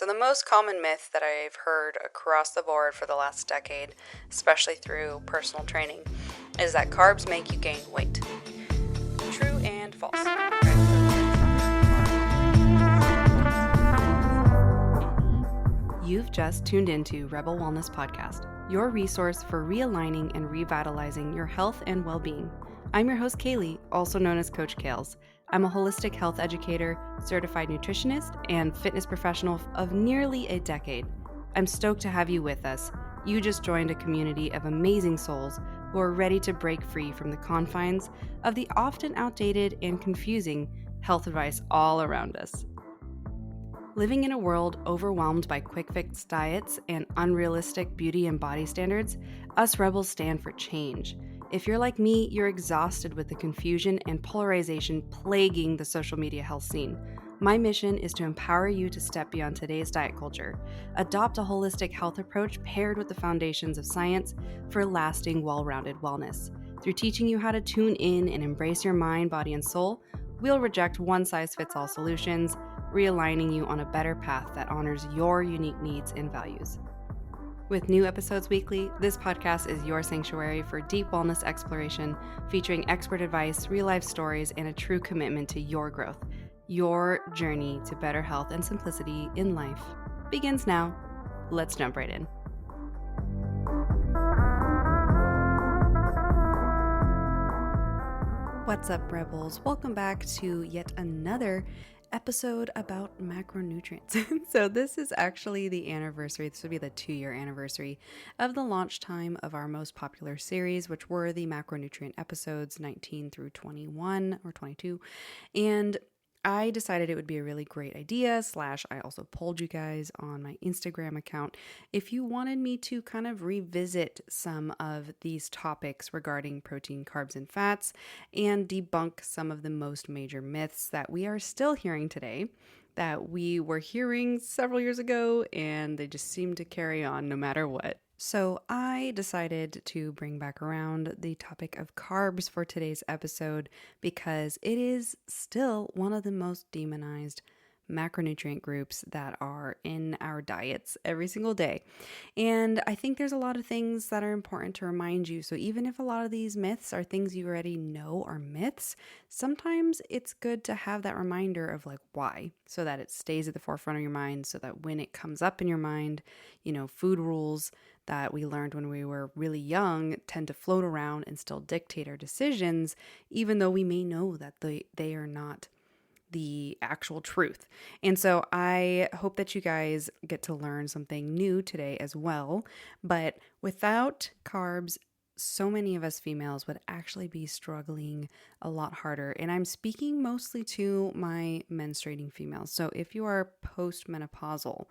So the most common myth that I've heard across the board for the last decade, especially through personal training, is that carbs make you gain weight. True and false. You've just tuned into Rebel Wellness Podcast, your resource for realigning and revitalizing your health and well-being. I'm your host, Kaylee, also known as Coach Kales. I'm a holistic health educator, certified nutritionist, and fitness professional of nearly a decade. I'm stoked to have you with us. You just joined a community of amazing souls who are ready to break free from the confines of the often outdated and confusing health advice all around us. Living in a world overwhelmed by quick fix diets and unrealistic beauty and body standards, us rebels stand for change. If you're like me, you're exhausted with the confusion and polarization plaguing the social media health scene. My mission is to empower you to step beyond today's diet culture, adopt a holistic health approach paired with the foundations of science for lasting, well-rounded wellness. Through teaching you how to tune in and embrace your mind, body, and soul, we'll reject one-size-fits-all solutions, realigning you on a better path that honors your unique needs and values. With new episodes weekly, this podcast is your sanctuary for deep wellness exploration, featuring expert advice, real-life stories, and a true commitment to your growth. Your journey to better health and simplicity in life begins now. Let's jump right in. What's up, Rebels? Welcome back to yet another episode about macronutrients. So this is actually the anniversary. This would be the 2-year anniversary of the launch time of our most popular series, which were the macronutrient episodes 19 through 21 or 22. And I decided it would be a really great idea, / I also polled you guys on my Instagram account if you wanted me to kind of revisit some of these topics regarding protein, carbs, and fats and debunk some of the most major myths that we are still hearing today, that we were hearing several years ago and they just seem to carry on no matter what. So I decided to bring back around the topic of carbs for today's episode because it is still one of the most demonized macronutrient groups that are in our diets every single day. And I think there's a lot of things that are important to remind you. So even if a lot of these myths are things you already know are myths, sometimes it's good to have that reminder of like why, so that it stays at the forefront of your mind, so that when it comes up in your mind, food rules that we learned when we were really young tend to float around and still dictate our decisions, even though we may know that they are not the actual truth. And so I hope that you guys get to learn something new today as well. But without carbs, so many of us females would actually be struggling a lot harder. And I'm speaking mostly to my menstruating females. So if you are postmenopausal,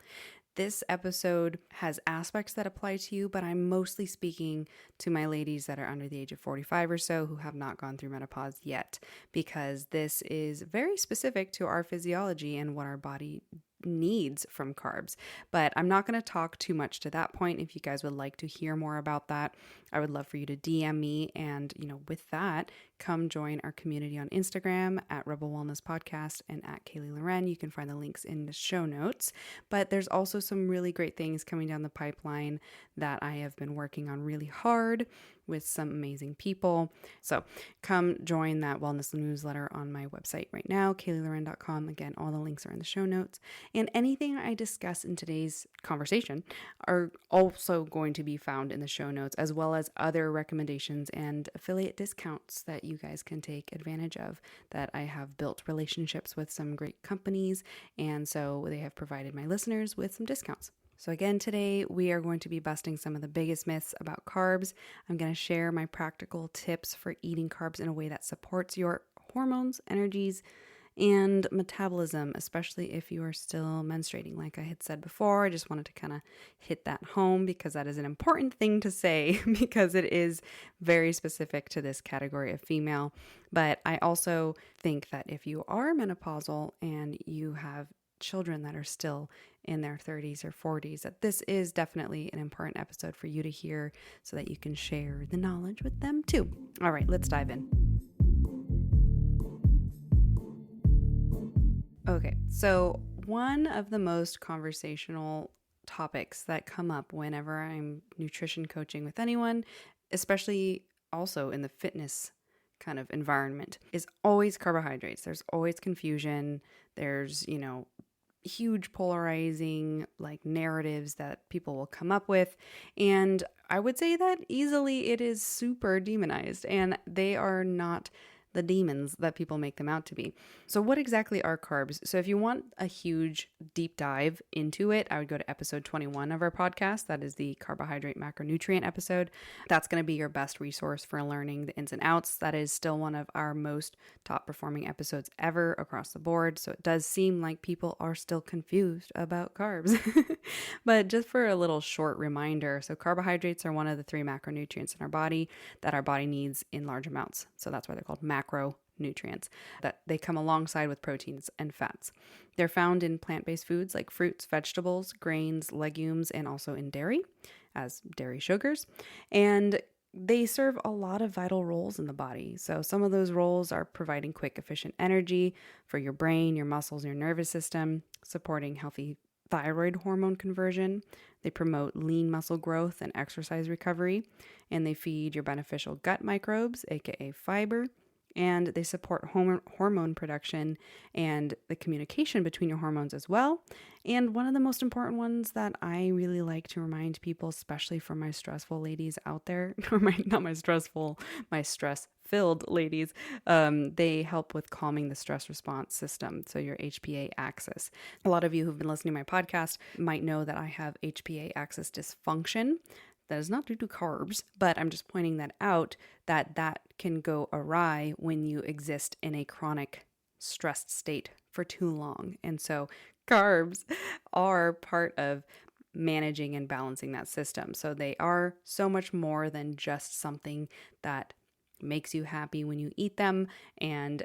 this episode has aspects that apply to you, but I'm mostly speaking to my ladies that are under the age of 45 or so who have not gone through menopause yet, because this is very specific to our physiology and what our body needs from carbs. But I'm not going to talk too much to that point. If you guys would like to hear more about that, I would love for you to DM me. And, with that, come join our community on Instagram at Rebel Wellness Podcast and at Kaylee Loren. You can find the links in the show notes. But there's also some really great things coming down the pipeline that I have been working on really hard with some amazing people. So come join that wellness newsletter on my website right now, KayleeLoren.com. Again, all the links are in the show notes. And anything I discuss in today's conversation are also going to be found in the show notes, as well as other recommendations and affiliate discounts that you guys can take advantage of, that I have built relationships with some great companies. And so they have provided my listeners with some discounts. So again, today we are going to be busting some of the biggest myths about carbs. I'm going to share my practical tips for eating carbs in a way that supports your hormones, energies, and metabolism, especially if you are still menstruating. Like I had said before, I just wanted to kind of hit that home because that is an important thing to say because it is very specific to this category of female. But I also think that if you are menopausal and you have children that are still in their 30s or 40s, that this is definitely an important episode for you to hear so that you can share the knowledge with them too. All right, let's dive in. Okay, so one of the most conversational topics that come up whenever I'm nutrition coaching with anyone, especially also in the fitness kind of environment, is always carbohydrates. There's always confusion. There's, huge polarizing like narratives that people will come up with. And I would say that easily it is super demonized, and they are not the demons that people make them out to be. So what exactly are carbs? So if you want a huge deep dive into it, I would go to episode 21 of our podcast. That is the carbohydrate macronutrient episode. That's going to be your best resource for learning the ins and outs. That is still one of our most top performing episodes ever across the board. So it does seem like people are still confused about carbs. But just for a little short reminder, so carbohydrates are one of the 3 macronutrients in our body that our body needs in large amounts. So that's why they're called macronutrients, that they come alongside with proteins and fats. They're found in plant-based foods like fruits, vegetables, grains, legumes, and also in dairy as dairy sugars. And they serve a lot of vital roles in the body. So some of those roles are providing quick, efficient energy for your brain, your muscles, your nervous system, supporting healthy thyroid hormone conversion. They promote lean muscle growth and exercise recovery, and they feed your beneficial gut microbes, aka fiber, and they support hormone production and the communication between your hormones as well. And one of the most important ones that I really like to remind people, especially for my stressful ladies out there, or my stress-filled ladies, they help with calming the stress response system, so your HPA axis. A lot of you who've been listening to my podcast might know that I have HPA axis dysfunction. That is not due to carbs, but I'm just pointing that out, that can go awry when you exist in a chronic stressed state for too long. And so carbs are part of managing and balancing that system. So they are so much more than just something that makes you happy when you eat them and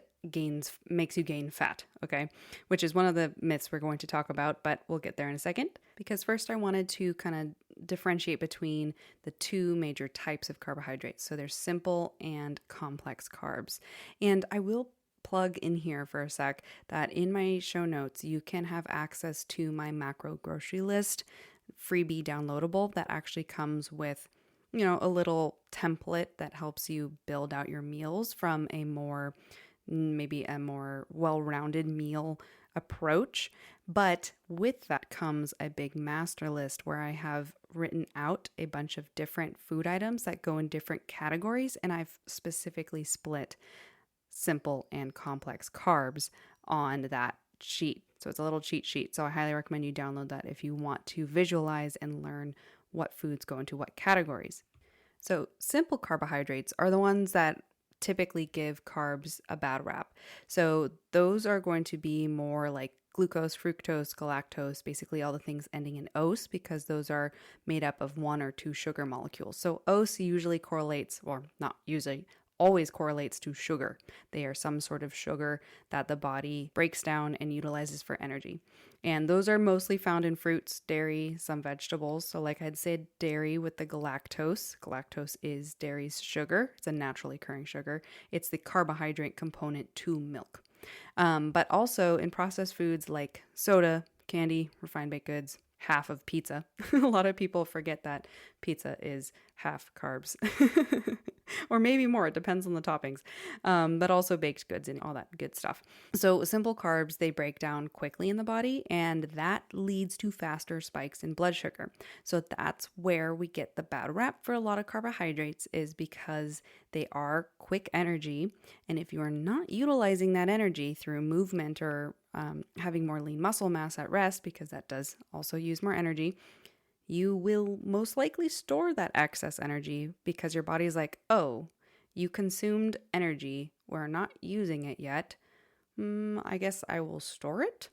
makes you gain fat, okay? Which is one of the myths we're going to talk about, but we'll get there in a second. Because first I wanted to kind of differentiate between the 2 major types of carbohydrates. So there's simple and complex carbs. And I will plug in here for a sec that in my show notes, you can have access to my macro grocery list, freebie downloadable, that actually comes with a little template that helps you build out your meals from maybe a more well-rounded meal approach. But with that comes a big master list where I have written out a bunch of different food items that go in different categories, and I've specifically split simple and complex carbs on that sheet. So it's a little cheat sheet. So I highly recommend you download that if you want to visualize and learn what foods go into what categories. So simple carbohydrates are the ones that typically give carbs a bad rap. So those are going to be more like glucose, fructose, galactose, basically all the things ending in ose, because those are made up of 1 or 2 sugar molecules. So ose usually correlates, or not usually, always correlates to sugar. They are some sort of sugar that the body breaks down and utilizes for energy. And those are mostly found in fruits, dairy, some vegetables. So like I'd said, dairy with the galactose. Galactose is dairy's sugar. It's a naturally occurring sugar. It's the carbohydrate component to milk. But also in processed foods like soda, candy, refined baked goods, half of pizza. A lot of people forget that pizza is half carbs. Or maybe more, it depends on the toppings, but also baked goods and all that good stuff. So simple carbs, they break down quickly in the body, and that leads to faster spikes in blood sugar. So that's where we get the bad rap for a lot of carbohydrates, is because they are quick energy, and if you are not utilizing that energy through movement or having more lean muscle mass at rest, because that does also use more energy, you will most likely store that excess energy because your body's like, oh, you consumed energy. We're not using it yet. I guess I will store it?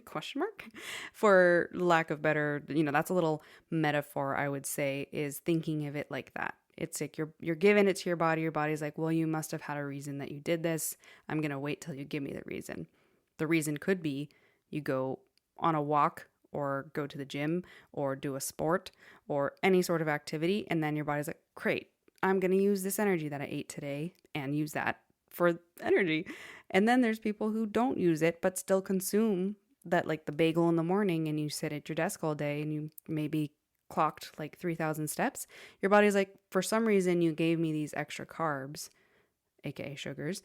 Question mark? For lack of better, that's a little metaphor, I would say, is thinking of it like that. It's like you're giving it to your body. Your body's like, well, you must have had a reason that you did this. I'm going to wait till you give me the reason. The reason could be you go on a walk or go to the gym or do a sport or any sort of activity, and then your body's like, great, I'm going to use this energy that I ate today and use that for energy. And then there's people who don't use it but still consume that like the bagel in the morning and you sit at your desk all day and you maybe clocked like 3,000 steps, your body's like, for some reason you gave me these extra carbs, aka sugars,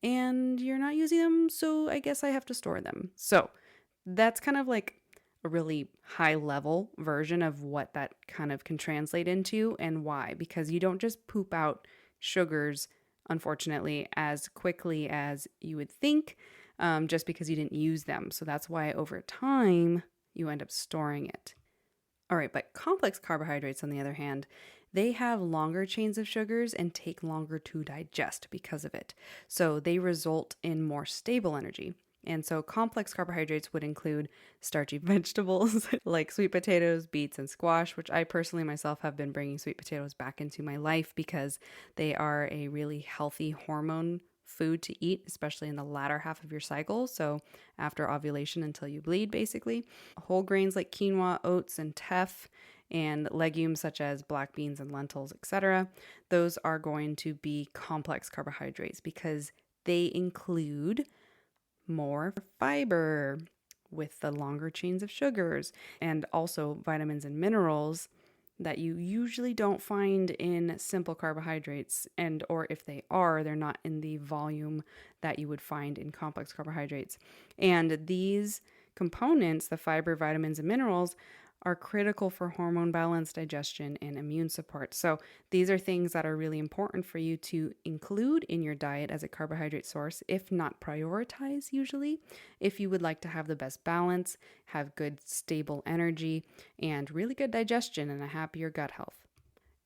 and you're not using them, so I guess I have to store them. So that's kind of like a really high level version of what that kind of can translate into and why, because you don't just poop out sugars, unfortunately, as quickly as you would think, just because you didn't use them. So that's why over time you end up storing it. All right, but complex carbohydrates, on the other hand, they have longer chains of sugars and take longer to digest because of it. So they result in more stable energy. And so complex carbohydrates would include starchy vegetables like sweet potatoes, beets, and squash, which I personally myself have been bringing sweet potatoes back into my life because they are a really healthy hormone food to eat, especially in the latter half of your cycle. So after ovulation until you bleed, basically. Whole grains like quinoa, oats, and teff, and legumes such as black beans and lentils, etc. Those are going to be complex carbohydrates because they include more fiber with the longer chains of sugars and also vitamins and minerals that you usually don't find in simple carbohydrates, and or if they are, they're not in the volume that you would find in complex carbohydrates. And these components, the fiber, vitamins, and minerals, are critical for hormone balance, digestion, and immune support. So these are things that are really important for you to include in your diet as a carbohydrate source, if not prioritize usually, if you would like to have the best balance, have good stable energy, and really good digestion and a happier gut health.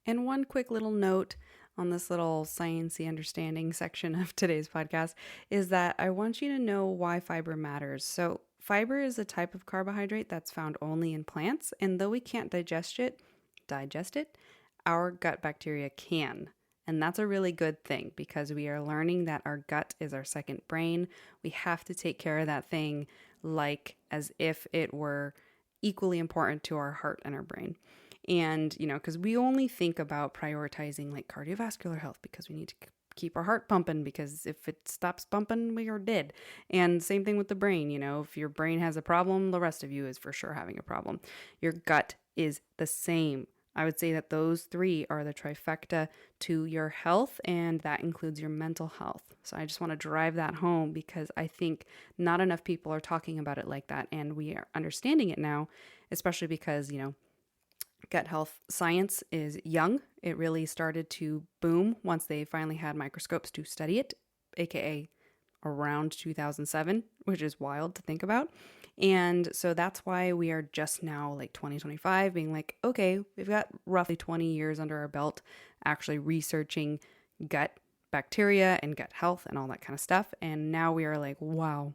And one quick little note on this little sciencey understanding section of today's podcast is that I want you to know why fiber matters. So fiber is a type of carbohydrate that's found only in plants, and though we can't digest it, our gut bacteria can. And that's a really good thing because we are learning that our gut is our second brain. We have to take care of that thing like as if it were equally important to our heart and our brain. And, because we only think about prioritizing like cardiovascular health because we need to keep our heart pumping, because if it stops pumping, we are dead. And same thing with the brain. If your brain has a problem, the rest of you is for sure having a problem. Your gut is the same. I would say that those three are the trifecta to your health, and that includes your mental health. So I just want to drive that home because I think not enough people are talking about it like that, and we are understanding it now, especially because, gut health science is young. It really started to boom once they finally had microscopes to study it, aka around 2007, which is wild to think about. And so that's why we are just now like 2025 being like, okay, we've got roughly 20 years under our belt actually researching gut bacteria and gut health and all that kind of stuff. And now we are like, wow,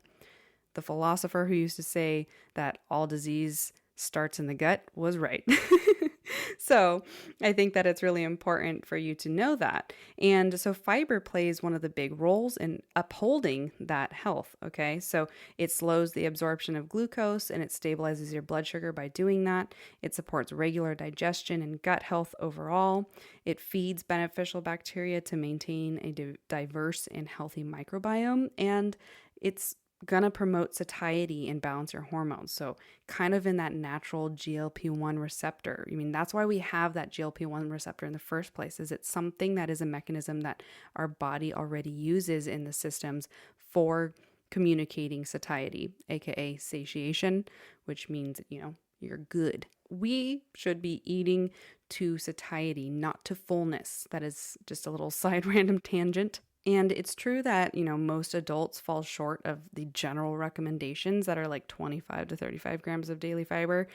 the philosopher who used to say that all disease starts in the gut was right. So I think that it's really important for you to know that. And so fiber plays one of the big roles in upholding that health. Okay. So it slows the absorption of glucose and it stabilizes your blood sugar by doing that. It supports regular digestion and gut health overall. It feeds beneficial bacteria to maintain a diverse and healthy microbiome. And it's gonna promote satiety and balance your hormones. So kind of in that natural GLP-1 receptor. That's why we have that GLP-1 receptor in the first place, is it's something that is a mechanism that our body already uses in the systems for communicating satiety, aka satiation, which means, you're good. We should be eating to satiety, not to fullness. That is just a little side random tangent. And it's true that, most adults fall short of the general recommendations that are like 25 to 35 grams of daily fiber.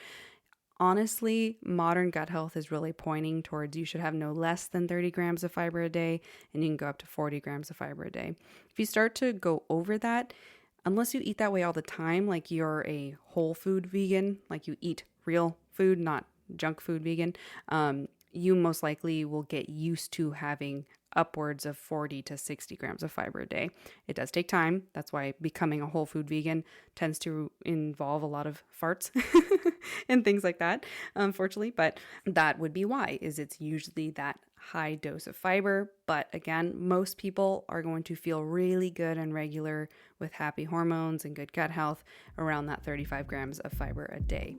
Honestly, modern gut health is really pointing towards you should have no less than 30 grams of fiber a day, and you can go up to 40 grams of fiber a day. If you start to go over that, unless you eat that way all the time, like you're a whole food vegan, like you eat real food, not junk food vegan, you most likely will get used to having upwards of 40 to 60 grams of fiber a day. It does take time. That's why becoming a whole food vegan tends to involve a lot of farts and things like that, unfortunately. But that would be why, is it's usually that high dose of fiber. But again, most people are going to feel really good and regular with happy hormones and good gut health around that 35 grams of fiber a day.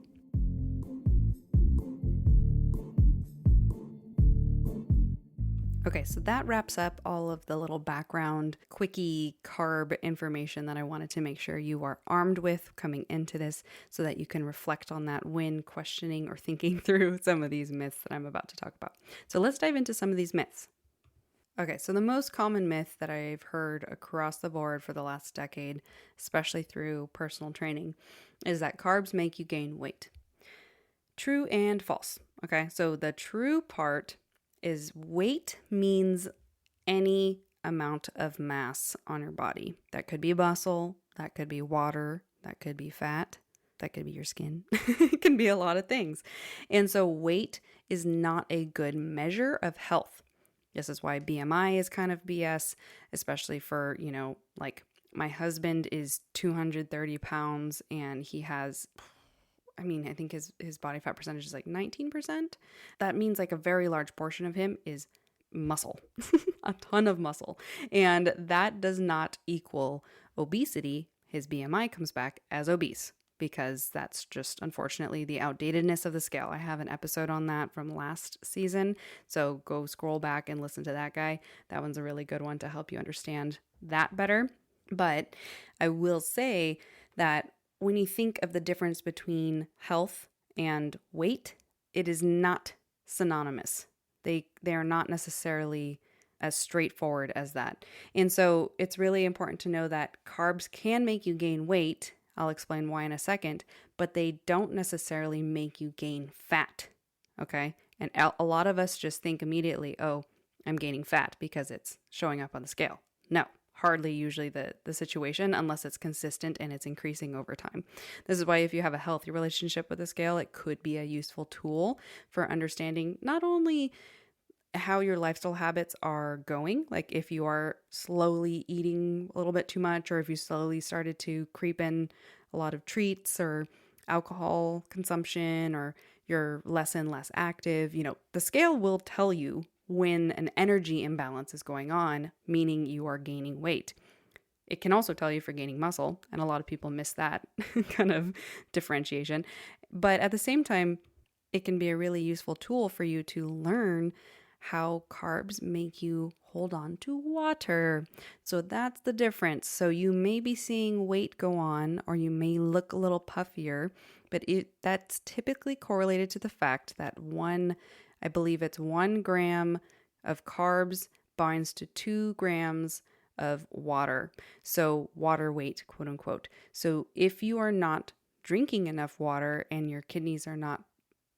Okay, so that wraps up all of the little background, quickie carb information that I wanted to make sure you are armed with coming into this so that you can reflect on that when questioning or thinking through some of these myths that I'm about to talk about. So let's dive into some of these myths. Okay, so the most common myth that I've heard across the board for the last decade, especially through personal training, is that carbs make you gain weight. True and false. Okay, so the true part is weight means any amount of mass on your body. That could be muscle, that could be water, that could be fat, that could be your skin. It can be a lot of things. And so weight is not a good measure of health. This is why BMI is kind of BS, especially for, like my husband is 230 pounds and he has, I think his body fat percentage is like 19%. That means like a very large portion of him is muscle, a ton of muscle. And that does not equal obesity. His BMI comes back as obese because that's just unfortunately the outdatedness of the scale. I have an episode on that from last season. So go scroll back and listen to that guy. That one's a really good one to help you understand that better. But I will say that when you think of the difference between health and weight, it is not synonymous. They are not necessarily as straightforward as that. And so it's really important to know that carbs can make you gain weight. I'll explain why in a second, but they don't necessarily make you gain fat. Okay? And a lot of us just think immediately, oh, I'm gaining fat because it's showing up on the scale. No. Hardly usually the situation unless it's consistent and it's increasing over time. This is why if you have a healthy relationship with the scale, it could be a useful tool for understanding not only how your lifestyle habits are going, like if you are slowly eating a little bit too much or if you slowly started to creep in a lot of treats or alcohol consumption or you're less and less active, the scale will tell you when an energy imbalance is going on, meaning you are gaining weight. It can also tell you if you're gaining muscle, and a lot of people miss that kind of differentiation. But at the same time, it can be a really useful tool for you to learn how carbs make you hold on to water. So that's the difference. So you may be seeing weight go on, or you may look a little puffier, but that's typically correlated to the fact that I believe it's 1 gram of carbs binds to 2 grams of water. So water weight, quote unquote. So if you are not drinking enough water and your kidneys are not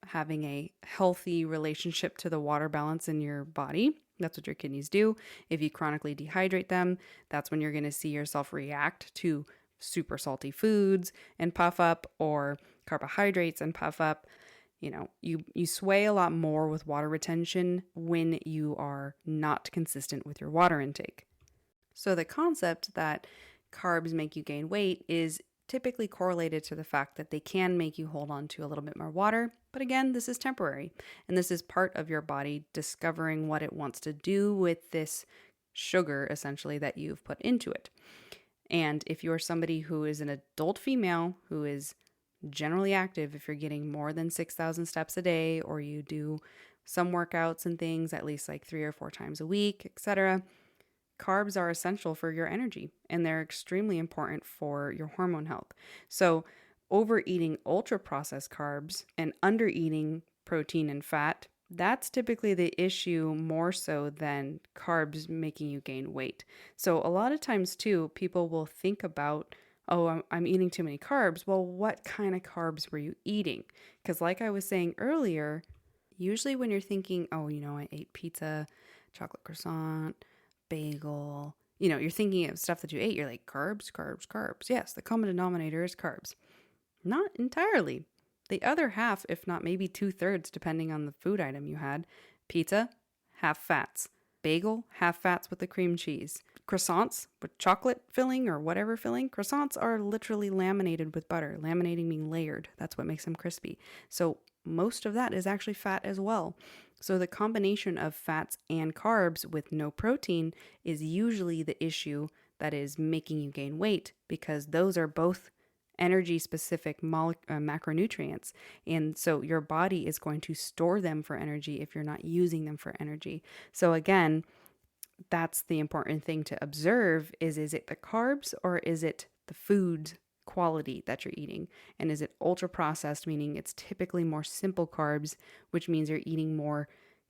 having a healthy relationship to the water balance in your body, that's what your kidneys do. If you chronically dehydrate them, that's when you're going to see yourself react to super salty foods and puff up, or carbohydrates and puff up. You sway a lot more with water retention when you are not consistent with your water intake. So the concept that carbs make you gain weight is typically correlated to the fact that they can make you hold on to a little bit more water. But again, this is temporary. And this is part of your body discovering what it wants to do with this sugar, essentially, that you've put into it. And if you're somebody who is an adult female who is generally active, if you're getting more than 6,000 steps a day, or you do some workouts and things at least like 3 or 4 times a week, etc., carbs are essential for your energy and they're extremely important for your hormone health. So overeating ultra processed carbs and undereating protein and fat, that's typically the issue more so than carbs making you gain weight. So a lot of times too, people will think about, oh, I'm eating too many carbs. Well, what kind of carbs were you eating? Because like I was saying earlier, usually when you're thinking, oh, I ate pizza, chocolate croissant, bagel, you're thinking of stuff that you ate. You're like, carbs, carbs, carbs. Yes, the common denominator is carbs. Not entirely. The other half, if not maybe 2/3, depending on the food item you had, pizza, half fats. Bagel, half fats with the cream cheese. Croissants with chocolate filling or whatever filling. Croissants are literally laminated with butter. Laminating meaning layered. That's what makes them crispy. So most of that is actually fat as well. So the combination of fats and carbs with no protein is usually the issue that is making you gain weight, because those are both energy specific macronutrients. And so your body is going to store them for energy if you're not using them for energy. So again, that's the important thing to observe is it the carbs or is it the food quality that you're eating? And is it ultra processed, meaning it's typically more simple carbs, which means you're eating more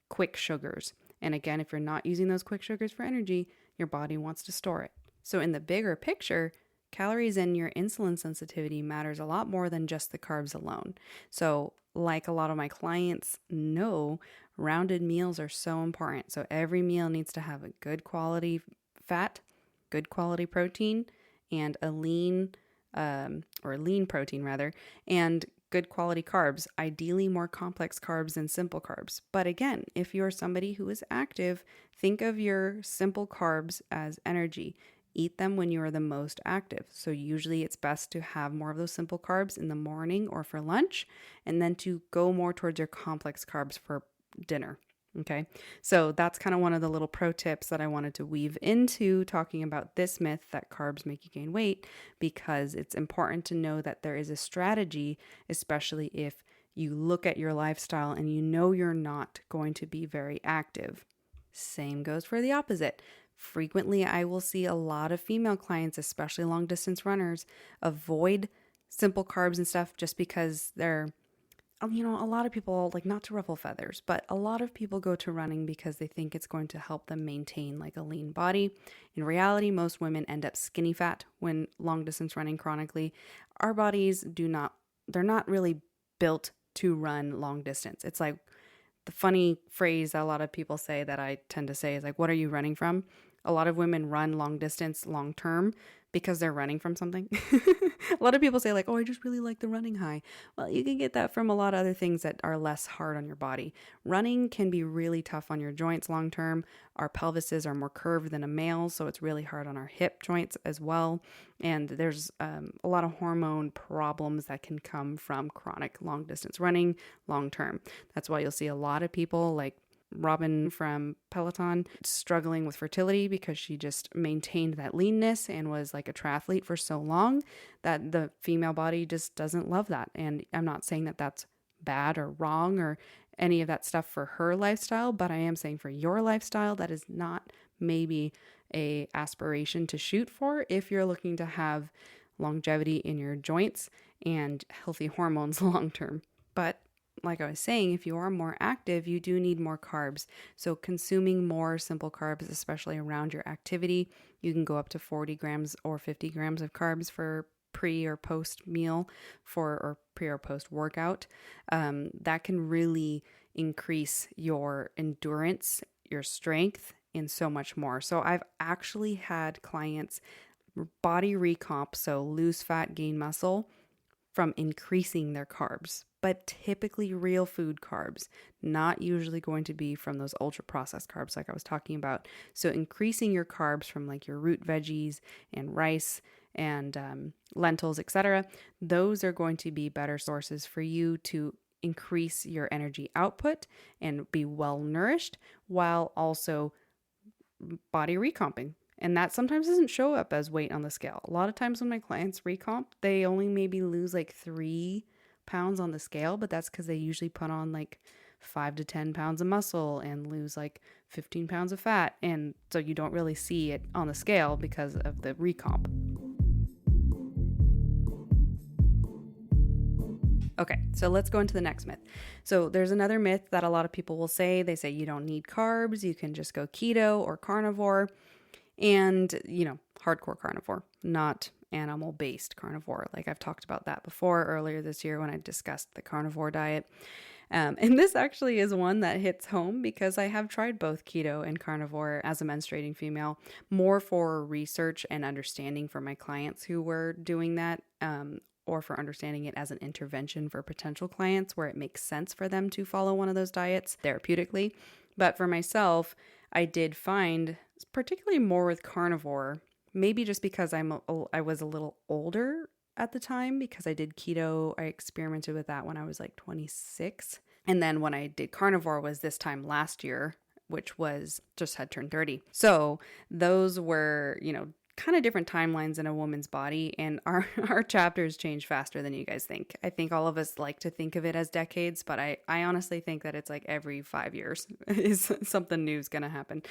quick sugars. And again, if you're not using those quick sugars for energy, your body wants to store it. So in the bigger picture, calories and your insulin sensitivity matters a lot more than just the carbs alone. So like a lot of my clients know, rounded meals are so important. So every meal needs to have a good quality fat, good quality protein, and a lean protein rather, and good quality carbs, ideally more complex carbs than simple carbs. But again, if you're somebody who is active, think of your simple carbs as energy. Eat them when you are the most active. So usually it's best to have more of those simple carbs in the morning or for lunch, and then to go more towards your complex carbs for dinner. Okay, so that's kind of one of the little pro tips that I wanted to weave into talking about this myth that carbs make you gain weight, because it's important to know that there is a strategy, especially if you look at your lifestyle and you know you're not going to be very active. Same goes for the opposite. Frequently, I will see a lot of female clients, especially long distance runners, avoid simple carbs and stuff just because they're, a lot of people, like, not to ruffle feathers, but a lot of people go to running because they think it's going to help them maintain like a lean body. In reality, most women end up skinny fat when long distance running chronically. Our bodies they're not really built to run long distance. It's like the funny phrase that a lot of people say that I tend to say is like, what are you running from? A lot of women run long distance long term because they're running from something. A lot of people say like, oh, I just really like the running high. Well, you can get that from a lot of other things that are less hard on your body. Running can be really tough on your joints long term. Our pelvises are more curved than a male's, so it's really hard on our hip joints as well. And there's a lot of hormone problems that can come from chronic long distance running long term. That's why you'll see a lot of people like Robin from Peloton struggling with fertility because she just maintained that leanness and was like a triathlete for so long that the female body just doesn't love that. And I'm not saying that that's bad or wrong or any of that stuff for her lifestyle, but I am saying for your lifestyle, that is not maybe a aspiration to shoot for if you're looking to have longevity in your joints and healthy hormones long term. But like I was saying, if you are more active, you do need more carbs. So consuming more simple carbs, especially around your activity, you can go up to 40 grams or 50 grams of carbs for pre or post meal or pre or post workout. That can really increase your endurance, your strength, and so much more. So I've actually had clients body recomp, so lose fat, gain muscle, from increasing their carbs, but typically real food carbs, not usually going to be from those ultra processed carbs like I was talking about. So increasing your carbs from like your root veggies and rice and lentils, etc., those are going to be better sources for you to increase your energy output and be well nourished while also body recomping. And that sometimes doesn't show up as weight on the scale. A lot of times when my clients recomp, they only maybe lose like 3 pounds on the scale, but that's because they usually put on like 5 to 10 pounds of muscle and lose like 15 pounds of fat. And so you don't really see it on the scale because of the recomp. Okay, so let's go into the next myth. So there's another myth that a lot of people will say. They say you don't need carbs, you can just go keto or carnivore. And, hardcore carnivore, not animal-based carnivore. Like I've talked about that before earlier this year when I discussed the carnivore diet. And this actually is one that hits home because I have tried both keto and carnivore as a menstruating female, more for research and understanding for my clients who were doing that, or for understanding it as an intervention for potential clients where it makes sense for them to follow one of those diets therapeutically. But for myself, I did find, particularly more with carnivore, maybe just because I was a little older at the time, because I did keto. I experimented with that when I was like 26. And then when I did carnivore was this time last year, which was just had turned 30. So those were, kind of different timelines in a woman's body, and our chapters change faster than you guys think. I think all of us like to think of it as decades, but I honestly think that it's like every 5 years is something new is going to happen,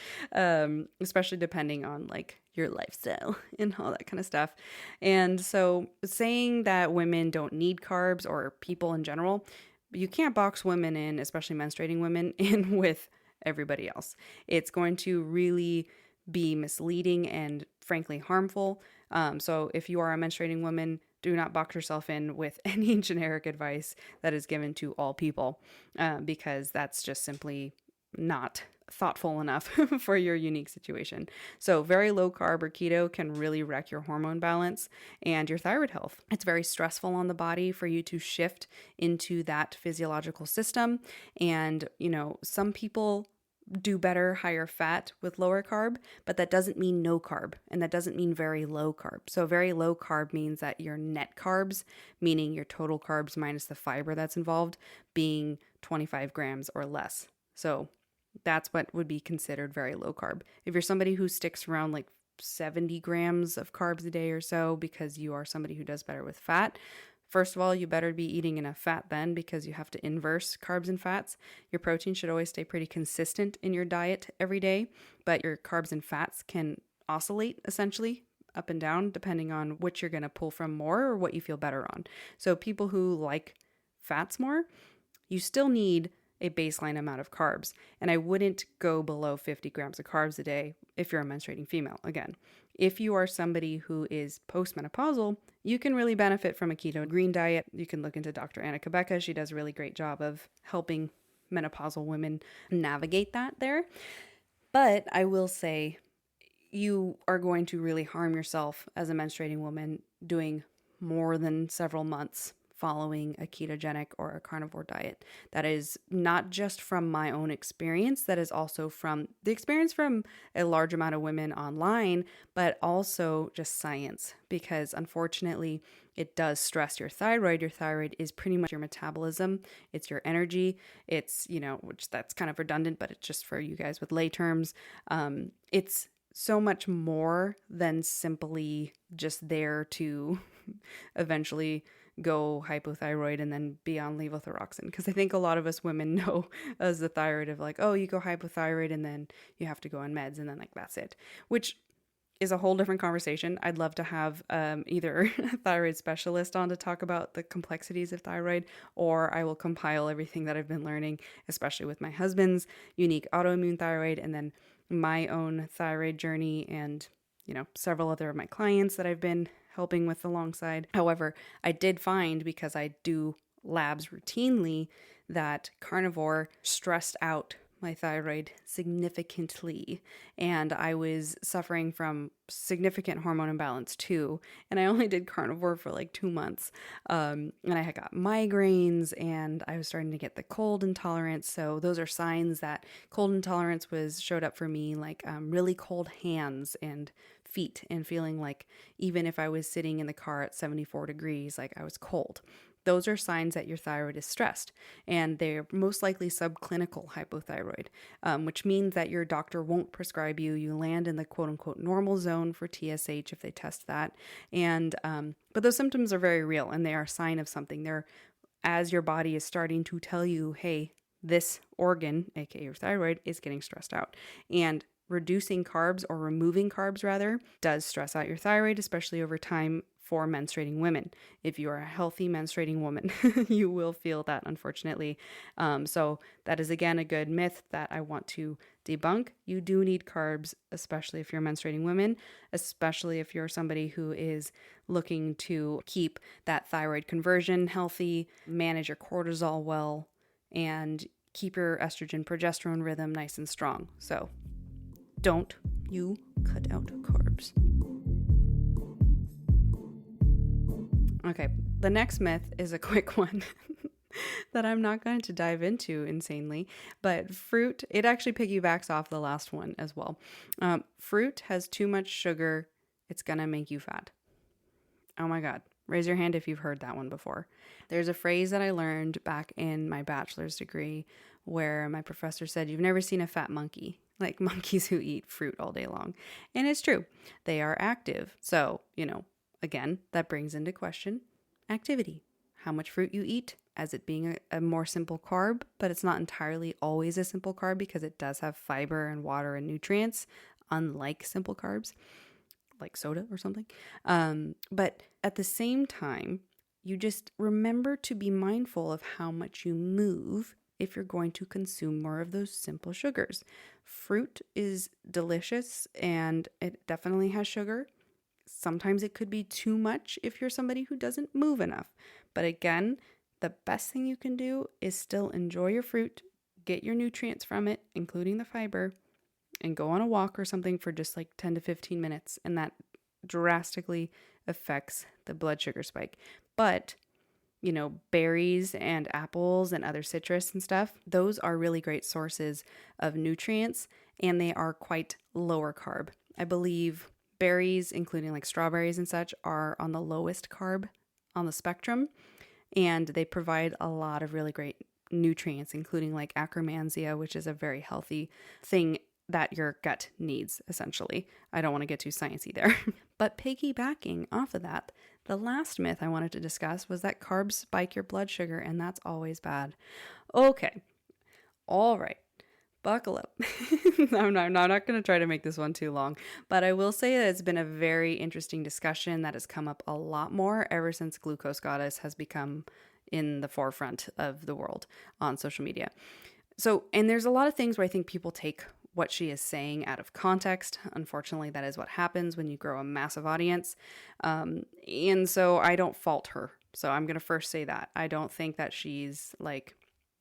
especially depending on like your lifestyle and all that kind of stuff. And so saying that women don't need carbs, or people in general, you can't box women in, especially menstruating women, in with everybody else. It's going to really be misleading and frankly harmful. So if you are a menstruating woman, do not box yourself in with any generic advice that is given to all people, because that's just simply not thoughtful enough for your unique situation. So very low carb or keto can really wreck your hormone balance and your thyroid health. It's very stressful on the body for you to shift into that physiological system. And, some people do better higher fat with lower carb, but that doesn't mean no carb, and that doesn't mean very low carb. So very low carb means that your net carbs, meaning your total carbs minus the fiber that's involved, being 25 grams or less. So that's what would be considered very low carb. If you're somebody who sticks around like 70 grams of carbs a day or so because you are somebody who does better with fat, first of all, you better be eating enough fat then, because you have to inverse carbs and fats. Your protein should always stay pretty consistent in your diet every day, but your carbs and fats can oscillate essentially up and down depending on which you're going to pull from more or what you feel better on. So people who like fats more, you still need a baseline amount of carbs. And I wouldn't go below 50 grams of carbs a day if you're a menstruating female. Again, if you are somebody who is postmenopausal, you can really benefit from a keto green diet. You can look into Dr. Anna Kabecka. She does a really great job of helping menopausal women navigate that there. But I will say, you are going to really harm yourself as a menstruating woman doing more than several months following a ketogenic or a carnivore diet. That is not just from my own experience, that is also from the experience from a large amount of women online, but also just science, because unfortunately it does stress your thyroid. Your thyroid is pretty much your metabolism. It's your energy. It's, which that's kind of redundant, but it's just for you guys with lay terms. It's so much more than simply just there to eventually go hypothyroid and then be on levothyroxine. Because I think a lot of us women know as the thyroid of like, oh, you go hypothyroid and then you have to go on meds and then like that's it, which is a whole different conversation. I'd love to have either a thyroid specialist on to talk about the complexities of thyroid, or I will compile everything that I've been learning, especially with my husband's unique autoimmune thyroid and then my own thyroid journey and, several other of my clients that I've been helping with alongside. However, I did find, because I do labs routinely, that carnivore stressed out my thyroid significantly, and I was suffering from significant hormone imbalance too. And I only did carnivore for like 2 months, and I had got migraines, and I was starting to get the cold intolerance. So those are signs that cold intolerance showed up for me, like really cold hands and feet, and feeling like even if I was sitting in the car at 74 degrees, like I was cold. Those are signs that your thyroid is stressed, and they're most likely subclinical hypothyroid, which means that your doctor won't prescribe you. You land in the quote unquote normal zone for TSH if they test that. And, but those symptoms are very real, and they are a sign of something. They're, as your body is starting to tell you, hey, this organ, aka your thyroid, is getting stressed out. And reducing carbs, or removing carbs rather, does stress out your thyroid, especially over time for menstruating women. If you are a healthy menstruating woman, you will feel that, unfortunately. So that is, again, a good myth that I want to debunk. You do need carbs, especially if you're a menstruating woman, especially if you're somebody who is looking to keep that thyroid conversion healthy, manage your cortisol well, and keep your estrogen progesterone rhythm nice and strong. So don't you cut out carbs. Okay, the next myth is a quick one. that I'm not going to dive into insanely. But fruit, it actually piggybacks off the last one as well. Fruit has too much sugar, it's going to make you fat. Oh my God. Raise your hand if you've heard that one before. There's a phrase that I learned back in my bachelor's degree where my professor said, "You've never seen a fat monkey," like monkeys who eat fruit all day long. And it's true. They are active. So, again, that brings into question activity. How much fruit you eat, as it being a more simple carb, but it's not entirely always a simple carb because it does have fiber and water and nutrients, unlike simple carbs like soda or something. But at the same time, you just remember to be mindful of how much you move if you're going to consume more of those simple sugars. Fruit is delicious and it definitely has sugar. Sometimes it could be too much if you're somebody who doesn't move enough. But again, the best thing you can do is still enjoy your fruit, get your nutrients from it, including the fiber, and go on a walk or something for just like 10 to 15 minutes. And that drastically affects the blood sugar spike. But, berries and apples and other citrus and stuff, those are really great sources of nutrients and they are quite lower carb. I believe berries, including like strawberries and such, are on the lowest carb on the spectrum. And they provide a lot of really great nutrients, including like akkermansia, which is a very healthy thing that your gut needs, essentially. I don't want to get too sciencey there. But piggybacking off of that, the last myth I wanted to discuss was that carbs spike your blood sugar, and that's always bad. Okay. All right. Buckle up. I'm not going to try to make this one too long, but I will say that it's been a very interesting discussion that has come up a lot more ever since Glucose Goddess has become in the forefront of the world on social media. So, and there's a lot of things where I think people take what she is saying out of context. Unfortunately, that is what happens when you grow a massive audience. And so I don't fault her. So I'm going to first say that. I don't think that she's like,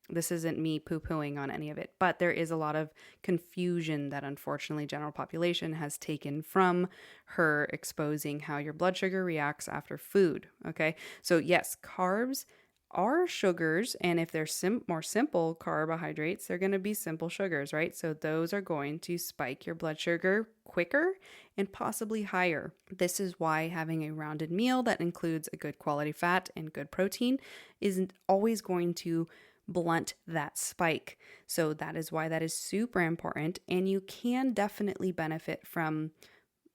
this isn't me poo-pooing on any of it, but there is a lot of confusion that unfortunately general population has taken from her exposing how your blood sugar reacts after food. Okay. So yes, carbs are sugars, and if they're more simple carbohydrates, they're going to be simple sugars, right? So those are going to spike your blood sugar quicker and possibly higher. This is why having a rounded meal that includes a good quality fat and good protein isn't always going to blunt that spike. So that is why that is super important, and you can definitely benefit from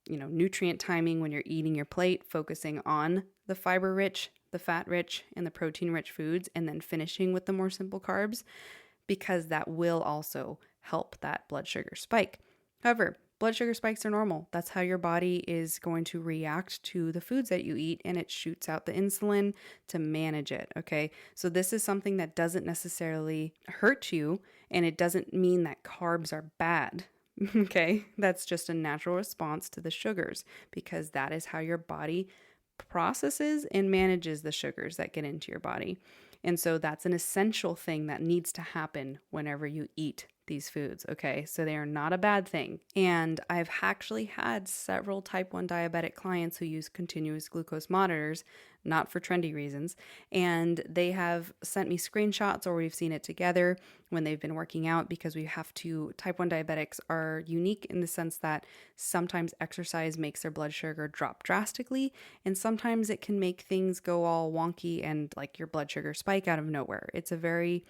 nutrient timing when you're eating your plate, focusing on the fiber rich, the fat rich, and the protein rich foods, and then finishing with the more simple carbs, because that will also help that blood sugar spike. However, blood sugar spikes are normal. That's how your body is going to react to the foods that you eat, and it shoots out the insulin to manage it, okay? So this is something that doesn't necessarily hurt you, and it doesn't mean that carbs are bad. Okay, that's just a natural response to the sugars, because that is how your body processes and manages the sugars that get into your body. And so that's an essential thing that needs to happen whenever you eat these foods, okay? So they are not a bad thing. And I've actually had several type 1 diabetic clients who use continuous glucose monitors, not for trendy reasons, and they have sent me screenshots, or we've seen it together when they've been working out, because type 1 diabetics are unique in the sense that sometimes exercise makes their blood sugar drop drastically, and sometimes it can make things go all wonky and like your blood sugar spike out of nowhere. It's a very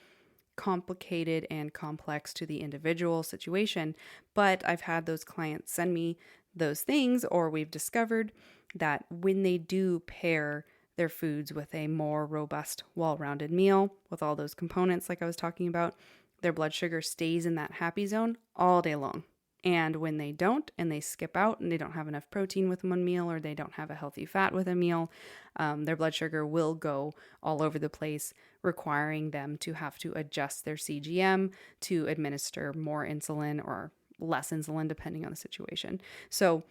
complicated and complex to the individual situation, but I've had those clients send me those things, or we've discovered that when they do pair their foods with a more robust, well-rounded meal with all those components like I was talking about, their blood sugar stays in that happy zone all day long. And when they don't, and they skip out and they don't have enough protein with one meal, or they don't have a healthy fat with a meal, their blood sugar will go all over the place, requiring them to have to adjust their CGM to administer more insulin or less insulin, depending on the situation. So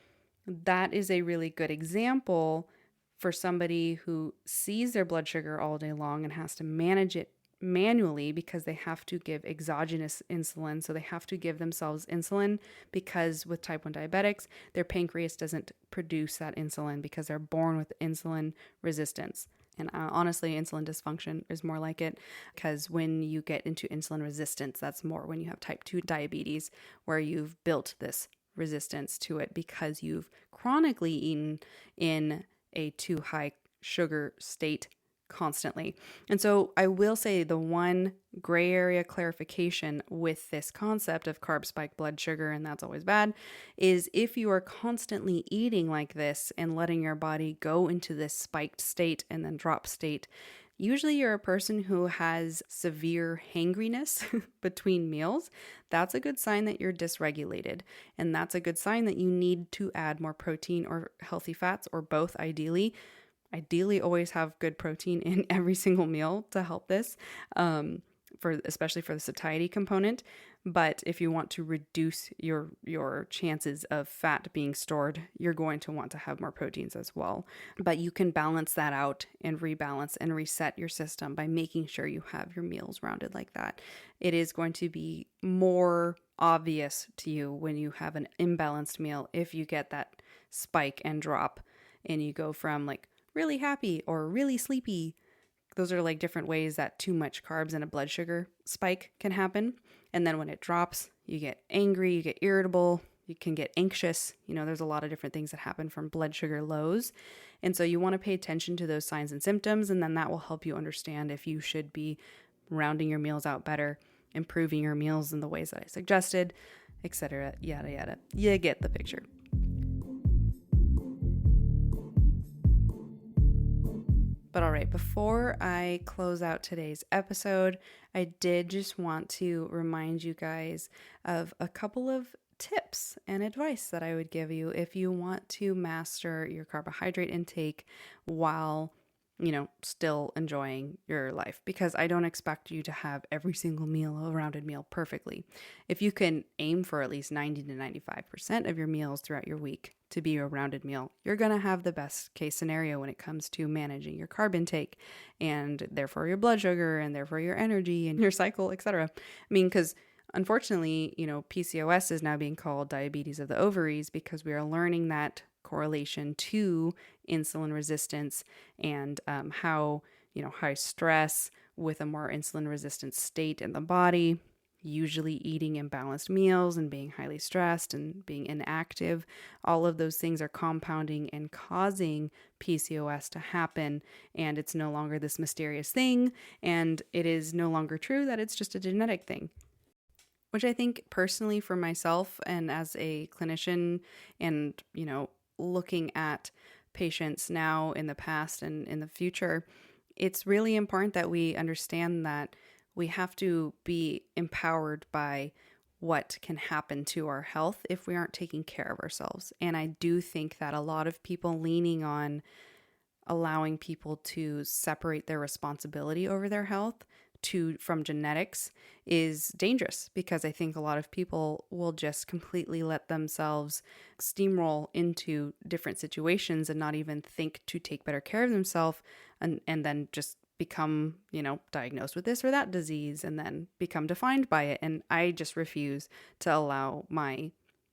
that is a really good example for somebody who sees their blood sugar all day long and has to manage it manually, because they have to give exogenous insulin. So they have to give themselves insulin, because with type 1 diabetics, their pancreas doesn't produce that insulin because they're born with insulin resistance. And honestly, insulin dysfunction is more like it, because when you get into insulin resistance, that's more when you have type 2 diabetes, where you've built this resistance to it because you've chronically eaten in a too high sugar state constantly. And so I will say the one gray area clarification with this concept of carb spike blood sugar, and that's always bad, is if you are constantly eating like this and letting your body go into this spiked state and then drop state, usually you're a person who has severe hangriness between meals. That's a good sign that you're dysregulated. And that's a good sign that you need to add more protein or healthy fats, or both ideally. Ideally, always have good protein in every single meal to help this, especially for the satiety component. But if you want to reduce your chances of fat being stored, you're going to want to have more proteins as well. But you can balance that out and rebalance and reset your system by making sure you have your meals rounded like that. It is going to be more obvious to you when you have an imbalanced meal if you get that spike and drop and you go from like really happy or really sleepy. Those are like different ways that too much carbs and a blood sugar spike can happen. And then when it drops, you get angry, you get irritable, you can get anxious. There's a lot of different things that happen from blood sugar lows. And so you want to pay attention to those signs and symptoms, and then that will help you understand if you should be rounding your meals out better, improving your meals in the ways that I suggested, etc. Yada, yada. You get the picture. But all right, before I close out today's episode, I did just want to remind you guys of a couple of tips and advice that I would give you if you want to master your carbohydrate intake while still enjoying your life, because I don't expect you to have every single meal, a rounded meal, perfectly. If you can aim for at least 90 to 95% of your meals throughout your week to be a rounded meal, you're going to have the best case scenario when it comes to managing your carb intake and therefore your blood sugar and therefore your energy and your cycle, etc. Because unfortunately, PCOS is now being called diabetes of the ovaries because we are learning that correlation to insulin resistance and how, high stress with a more insulin resistant state in the body, usually eating imbalanced meals and being highly stressed and being inactive, all of those things are compounding and causing PCOS to happen. And it's no longer this mysterious thing. And it is no longer true that it's just a genetic thing. Which I think personally for myself and as a clinician and, looking at patients now, in the past and in the future, it's really important that we understand that we have to be empowered by what can happen to our health if we aren't taking care of ourselves. And I do think that a lot of people leaning on allowing people to separate their responsibility over their health from genetics is dangerous, because I think a lot of people will just completely let themselves steamroll into different situations and not even think to take better care of themselves, and then just become, diagnosed with this or that disease and then become defined by it. And I just refuse to allow my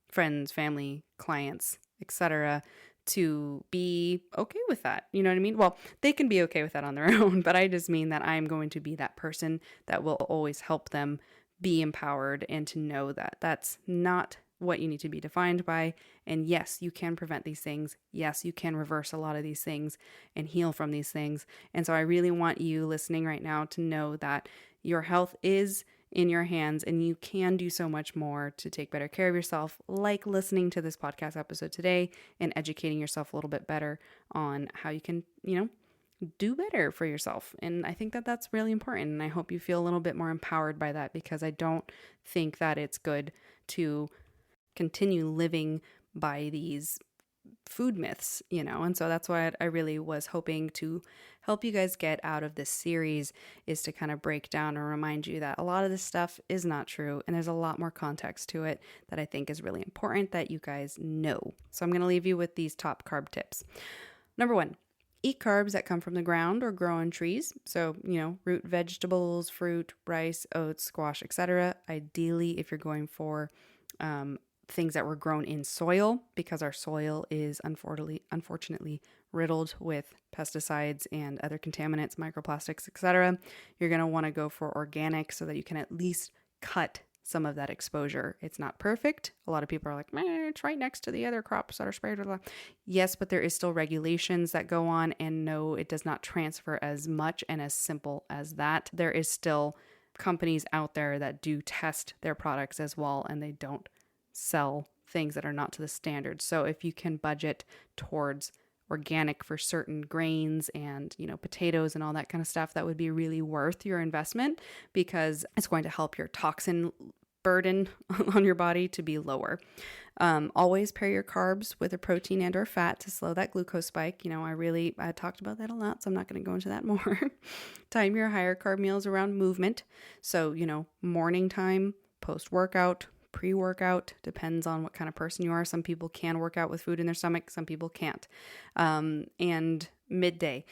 friends, family, clients, etc. to be okay with that. You know what I mean? Well, they can be okay with that on their own, but I just mean that I'm going to be that person that will always help them be empowered and to know that that's not what you need to be defined by. And yes, you can prevent these things. Yes, you can reverse a lot of these things and heal from these things. And so I really want you listening right now to know that your health is in your hands and you can do so much more to take better care of yourself, like listening to this podcast episode today and educating yourself a little bit better on how you can, do better for yourself. And I think that that's really important. And I hope you feel a little bit more empowered by that, because I don't think that it's good to continue living by these food myths, and so that's what I really was hoping to help you guys get out of this series, is to kind of break down and remind you that a lot of this stuff is not true, and there's a lot more context to it that I think is really important that you guys know. So I'm going to leave you with these top carb tips. Number 1, eat carbs that come from the ground or grow on trees. So, root vegetables, fruit, rice, oats, squash, etc. Ideally, if you're going for things that were grown in soil, because our soil is unfortunately riddled with pesticides and other contaminants, microplastics, etc. You're going to want to go for organic so that you can at least cut some of that exposure. It's not perfect. A lot of people are like, it's right next to the other crops that are sprayed. Yes, but there is still regulations that go on, and no, it does not transfer as much and as simple as that. There is still companies out there that do test their products as well, and they don't sell things that are not to the standard. So if you can budget towards organic for certain grains and, potatoes and all that kind of stuff, that would be really worth your investment, because it's going to help your toxin burden on your body to be lower. Always pair your carbs with a protein and or fat to slow that glucose spike. I talked about that a lot, so I'm not going to go into that more. Time your higher carb meals around movement. So, morning time, post-workout, pre-workout, depends on what kind of person you are. Some people can work out with food in their stomach, some people can't. And midday.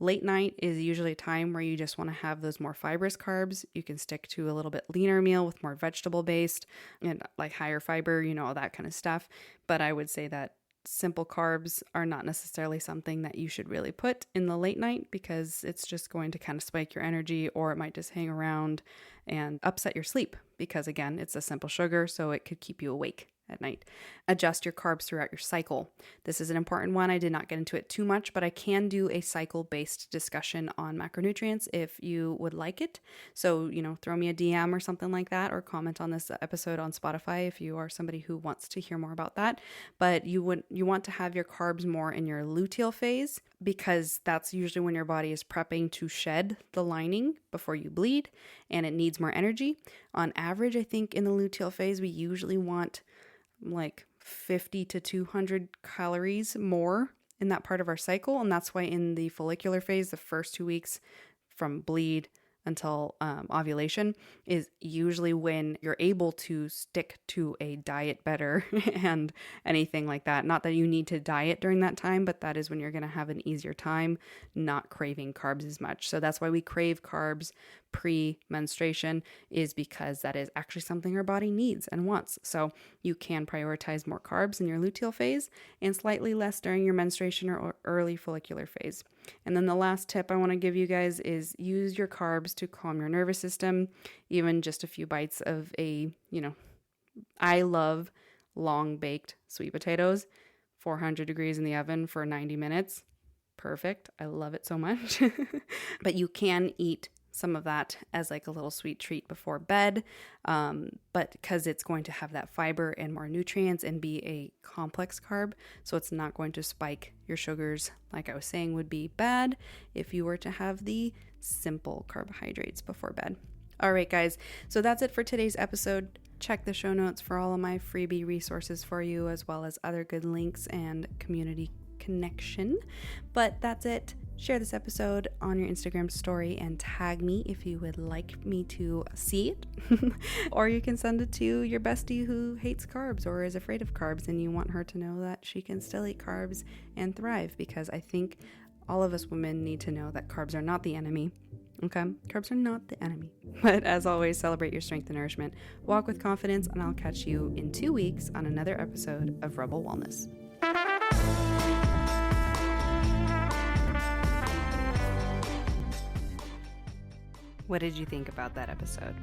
Late night is usually a time where you just want to have those more fibrous carbs. You can stick to a little bit leaner meal with more vegetable based and like higher fiber, all that kind of stuff. But I would say that simple carbs are not necessarily something that you should really put in the late night, because it's just going to kind of spike your energy, or it might just hang around and upset your sleep, because again, it's a simple sugar, so it could keep you awake at night. Adjust your carbs throughout your cycle. This is an important one. I did not get into it too much, but I can do a cycle-based discussion on macronutrients if you would like it. So, throw me a DM or something like that, or comment on this episode on Spotify if you are somebody who wants to hear more about that. But you want to have your carbs more in your luteal phase, because that's usually when your body is prepping to shed the lining before you bleed, and it needs more energy. On average, I think in the luteal phase, we usually want like 50 to 200 calories more in that part of our cycle. And that's why in the follicular phase, the first 2 weeks from bleed until ovulation is usually when you're able to stick to a diet better and anything like that. Not that you need to diet during that time, but that is when you're going to have an easier time not craving carbs as much. So that's why we crave carbs pre-menstruation, is because that is actually something our body needs and wants. So you can prioritize more carbs in your luteal phase and slightly less during your menstruation or early follicular phase. And then the last tip I want to give you guys is use your carbs to calm your nervous system. Even just a few bites of I love long baked sweet potatoes, 400 degrees in the oven for 90 minutes. Perfect. I love it so much. But you can eat some of that as like a little sweet treat before bed, but because it's going to have that fiber and more nutrients and be a complex carb, so it's not going to spike your sugars like I was saying would be bad if you were to have the simple carbohydrates before bed. All right, guys, so that's it for today's episode. Check the show notes for all of my freebie resources for you, as well as other good links and community connection. But that's it. Share this episode on your Instagram story and tag me if you would like me to see it. Or you can send it to your bestie who hates carbs or is afraid of carbs, and you want her to know that she can still eat carbs and thrive, because I think all of us women need to know that carbs are not the enemy. Okay? Carbs are not the enemy. But as always, celebrate your strength and nourishment. Walk with confidence, and I'll catch you in 2 weeks on another episode of Rebel Wellness. What did you think about that episode?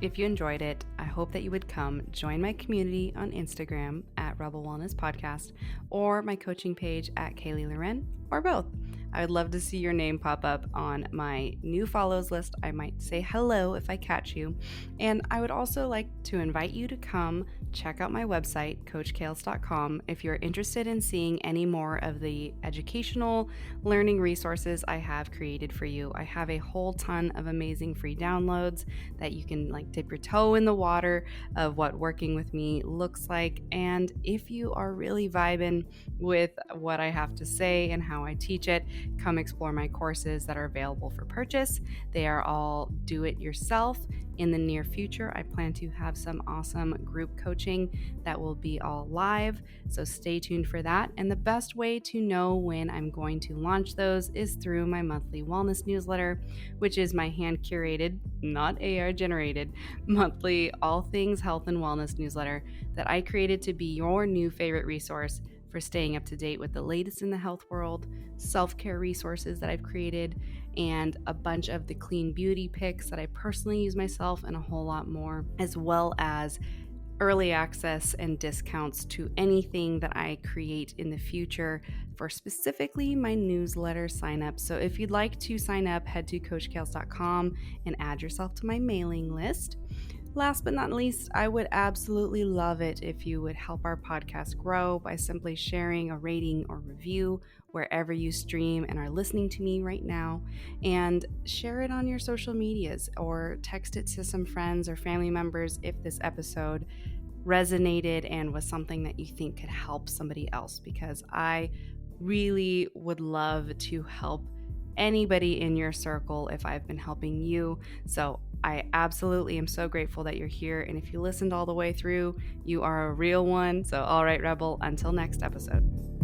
If you enjoyed it, I hope that you would come join my community on Instagram at Rebel Wellness Podcast, or my coaching page at Kaylee Loren, or both. I would love to see your name pop up on my new follows list. I might say hello if I catch you. And I would also like to invite you to come check out my website, coachkales.com, if you're interested in seeing any more of the educational learning resources I have created for you. I have a whole ton of amazing free downloads that you can dip your toe in the water of what working with me looks like. And if you are really vibing with what I have to say and how I teach it, come explore my courses that are available for purchase. They are all do it yourself, In the near future, I plan to have some awesome group coaching that will be all live, so stay tuned for that. And the best way to know when I'm going to launch those is through my monthly wellness newsletter, which is my hand-curated, not AI-generated, monthly all things health and wellness newsletter that I created to be your new favorite resource for staying up to date with the latest in the health world, self-care resources that I've created, and a bunch of the clean beauty picks that I personally use myself, and a whole lot more, as well as early access and discounts to anything that I create in the future for specifically my newsletter signup. So if you'd like to sign up, head to coachkales.com and add yourself to my mailing list. Last but not least, I would absolutely love it if you would help our podcast grow by simply sharing a rating or review wherever you stream and are listening to me right now, and share it on your social medias or text it to some friends or family members if this episode resonated and was something that you think could help somebody else, because I really would love to help anybody in your circle if I've been helping you. So I absolutely am so grateful that you're here. And if you listened all the way through, you are a real one. So all right, Rebel, until next episode.